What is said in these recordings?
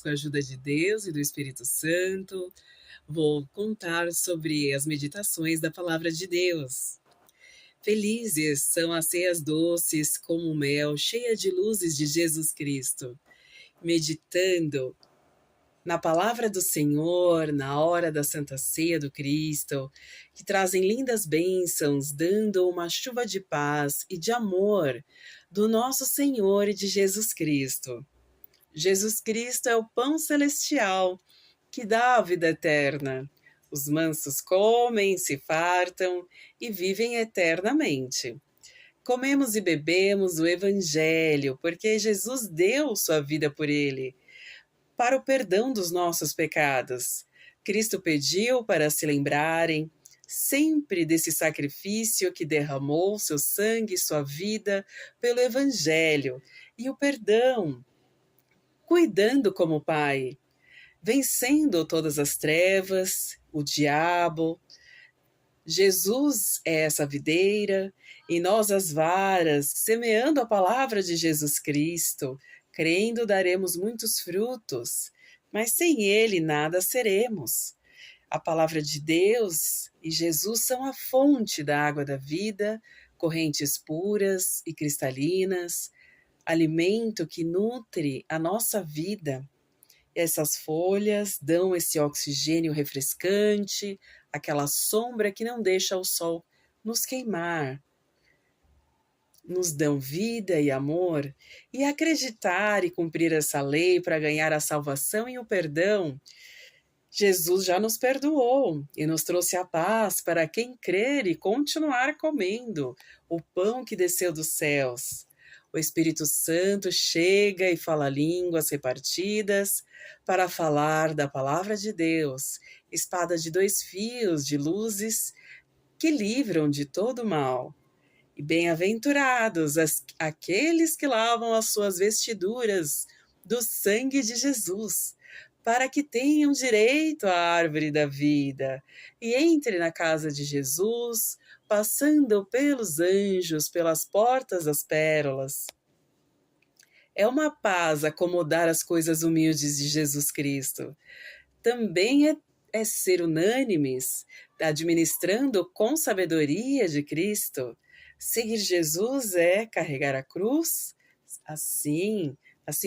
Com a ajuda de Deus e do Espírito Santo, vou contar sobre as meditações da Palavra de Deus. Felizes são as ceias doces como o mel, cheia de luzes de Jesus Cristo. Meditando na Palavra do Senhor, na hora da Santa Ceia do Cristo, que trazem lindas bênçãos, dando uma chuva de paz e de amor do nosso Senhor e de Jesus Cristo. Jesus Cristo é o pão celestial que dá a vida eterna. Os mansos comem, se fartam e vivem eternamente. Comemos e bebemos o Evangelho, porque Jesus deu sua vida por ele, para o perdão dos nossos pecados. Cristo pediu para se lembrarem sempre desse sacrifício que derramou seu sangue e sua vida pelo Evangelho e o perdão, cuidando como Pai, vencendo todas as trevas, o diabo. Jesus é essa videira e nós as varas, semeando a palavra de Jesus Cristo, crendo daremos muitos frutos, mas sem ele nada seremos. A palavra de Deus e Jesus são a fonte da água da vida, correntes puras e cristalinas, alimento que nutre a nossa vida. Essas folhas dão esse oxigênio refrescante, aquela sombra que não deixa o sol nos queimar. Nos dão vida e amor, e acreditar e cumprir essa lei para ganhar a salvação e o perdão. Jesus já nos perdoou e nos trouxe a paz para quem crer e continuar comendo o pão que desceu dos céus. O Espírito Santo chega e fala línguas repartidas para falar da palavra de Deus, espada de dois fios de luzes que livram de todo mal. E bem-aventurados aqueles que lavam as suas vestiduras do sangue de Jesus, para que tenham direito à árvore da vida e entre na casa de Jesus, passando pelos anjos, pelas portas das pérolas. É uma paz acomodar as coisas humildes de Jesus Cristo. Também é ser unânimes, administrando com sabedoria de Cristo. Seguir Jesus é carregar a cruz. Assim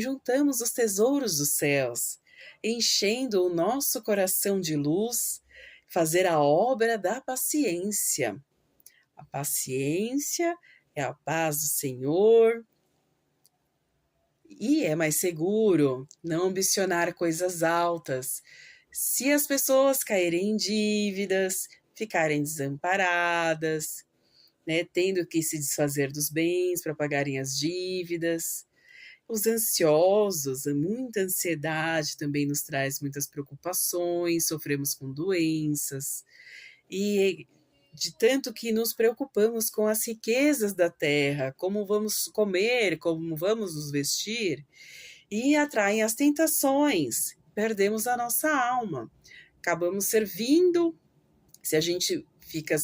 juntamos os tesouros dos céus, enchendo o nosso coração de luz, fazer a obra da paciência. A paciência é a paz do Senhor e é mais seguro não ambicionar coisas altas. Se as pessoas caírem em dívidas, ficarem desamparadas, tendo que se desfazer dos bens para pagarem as dívidas. Os ansiosos, muita ansiedade também nos traz muitas preocupações, sofremos com doenças, e de tanto que nos preocupamos com as riquezas da terra, como vamos comer, como vamos nos vestir, e atraem as tentações, perdemos a nossa alma, acabamos servindo, se a gente fica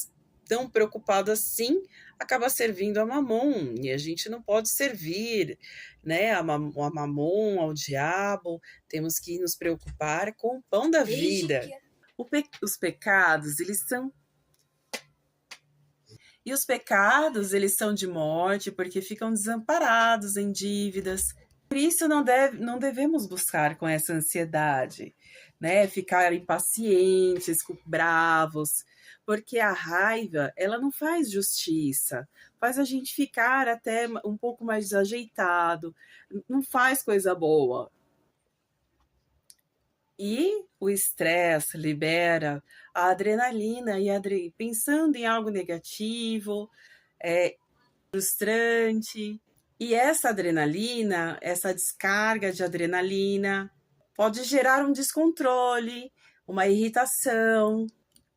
tão preocupado assim, acaba servindo a Mamon, e a gente não pode servir, a Mamon, ao diabo, temos que nos preocupar com o pão da vida. Os pecados, eles são de morte, porque ficam desamparados em dívidas. Por isso não devemos buscar com essa ansiedade, ficar impacientes, bravos, porque a raiva, ela não faz justiça, faz a gente ficar até um pouco mais desajeitado, não faz coisa boa. E o estresse libera a adrenalina, e pensando em algo negativo, frustrante. E essa adrenalina, essa descarga de adrenalina, pode gerar um descontrole, uma irritação,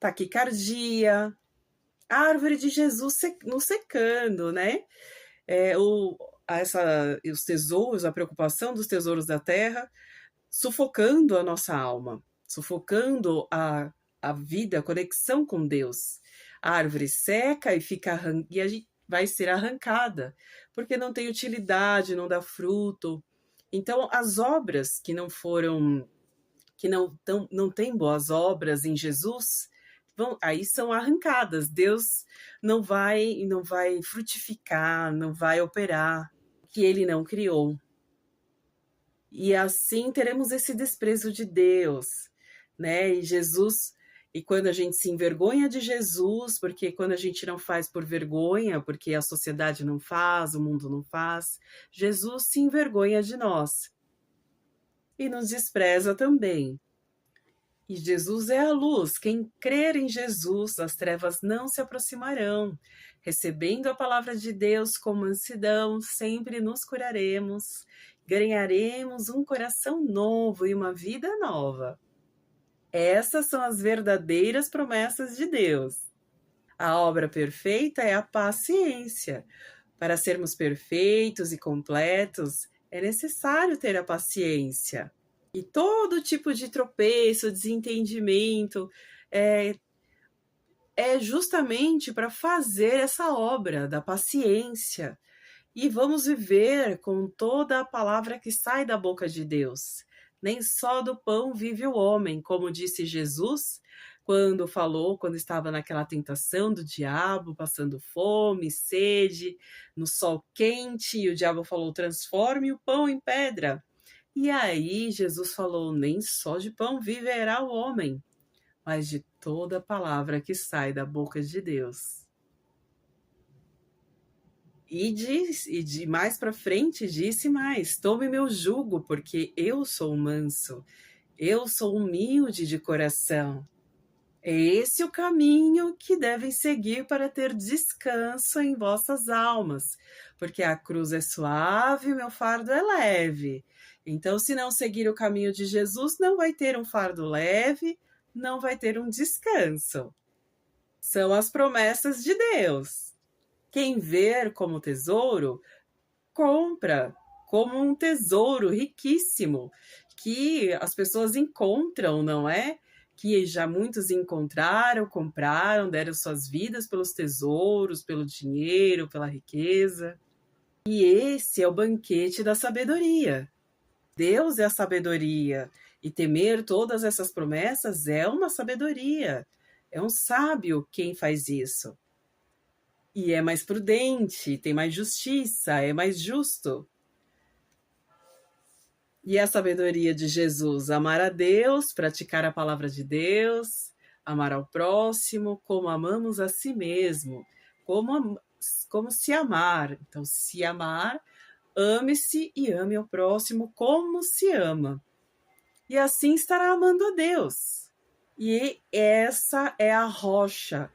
taquicardia, a árvore de Jesus nos secando, os tesouros, a preocupação dos tesouros da terra, sufocando a nossa alma, sufocando a vida, a conexão com Deus. A árvore seca e a gente vai ser arrancada, porque não tem utilidade, não dá fruto. Então, as obras que não foram, que não têm boas obras em Jesus, aí são arrancadas. Deus não vai frutificar, não vai operar o que ele não criou. E assim teremos esse desprezo de Deus, né? E quando a gente se envergonha de Jesus, porque quando a gente não faz por vergonha, porque a sociedade não faz, o mundo não faz, Jesus se envergonha de nós e nos despreza também. E Jesus é a luz. Quem crer em Jesus, as trevas não se aproximarão. Recebendo a palavra de Deus com mansidão, sempre nos curaremos, ganharemos um coração novo e uma vida nova. Essas são as verdadeiras promessas de Deus. A obra perfeita é a paciência. Para sermos perfeitos e completos, é necessário ter a paciência. E todo tipo de tropeço, desentendimento, é justamente para fazer essa obra da paciência. E vamos viver com toda a palavra que sai da boca de Deus. Nem só do pão vive o homem, como disse Jesus, quando estava naquela tentação do diabo, passando fome, sede, no sol quente, e o diabo falou: transforme o pão em pedra. E aí Jesus falou: nem só de pão viverá o homem, mas de toda palavra que sai da boca de Deus. E de mais para frente disse mais: tome meu jugo, porque eu sou manso, eu sou humilde de coração. É esse o caminho que devem seguir para ter descanso em vossas almas, porque a cruz é suave e meu fardo é leve. Então, se não seguir o caminho de Jesus, não vai ter um fardo leve, não vai ter um descanso. São as promessas de Deus. Quem ver como tesouro, compra como um tesouro riquíssimo, que as pessoas encontram, não é? Que já muitos encontraram, compraram, deram suas vidas pelos tesouros, pelo dinheiro, pela riqueza. E esse é o banquete da sabedoria. Deus é a sabedoria, e temer todas essas promessas é uma sabedoria. É um sábio quem faz isso. E é mais prudente, tem mais justiça, é mais justo. E a sabedoria de Jesus: amar a Deus, praticar a palavra de Deus, amar ao próximo como amamos a si mesmo, como se amar. Então, se amar, ame-se e ame ao próximo como se ama. E assim estará amando a Deus. E essa é a rocha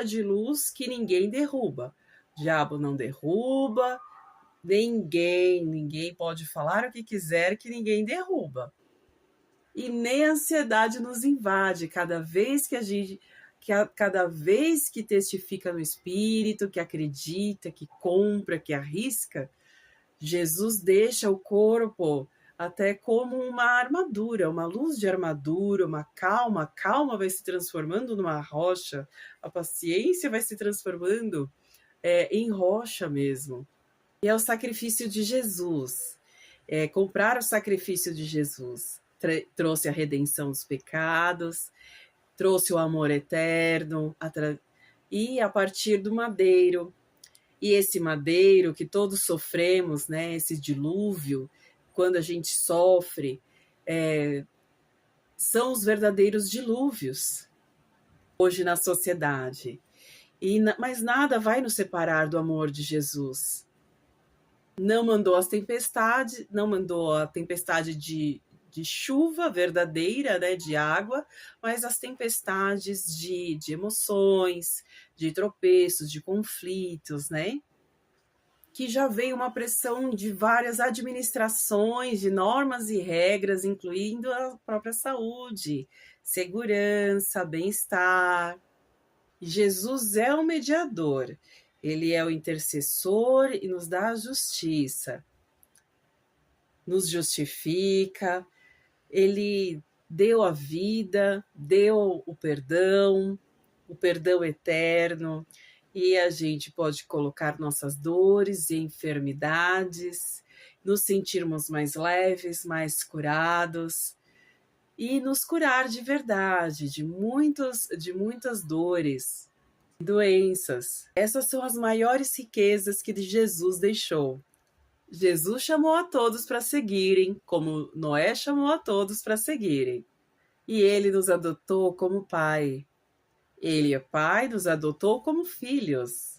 de luz que ninguém derruba. O diabo não derruba, ninguém pode falar o que quiser que ninguém derruba. E nem a ansiedade nos invade cada vez cada vez que testifica no Espírito, que acredita, que compra, que arrisca. Jesus deixa o corpo até como uma armadura, uma luz de armadura, uma calma. A calma vai se transformando numa rocha, a paciência vai se transformando em rocha mesmo. E é o sacrifício de Jesus. Comprar o sacrifício de Jesus trouxe a redenção dos pecados, trouxe o amor eterno, e a partir do madeiro. E esse madeiro que todos sofremos, né, esse dilúvio, quando a gente sofre, são os verdadeiros dilúvios hoje na sociedade. Mas nada vai nos separar do amor de Jesus. Não mandou as tempestades, não mandou a tempestade de chuva verdadeira, né, de água, mas as tempestades de emoções, de tropeços, de conflitos, né? Que já veio uma pressão de várias administrações, de normas e regras, incluindo a própria saúde, segurança, bem-estar. Jesus é o mediador, ele é o intercessor e nos dá a justiça, nos justifica, ele deu a vida, deu o perdão eterno, e a gente pode colocar nossas dores e enfermidades nos sentirmos mais leves, mais curados e nos curar de verdade de muitas dores, doenças. Essas são as maiores riquezas que Jesus deixou. Jesus chamou a todos para seguirem, como Noé chamou a todos para seguirem. E ele nos adotou como pai. Ele, Pai, nos adotou como filhos.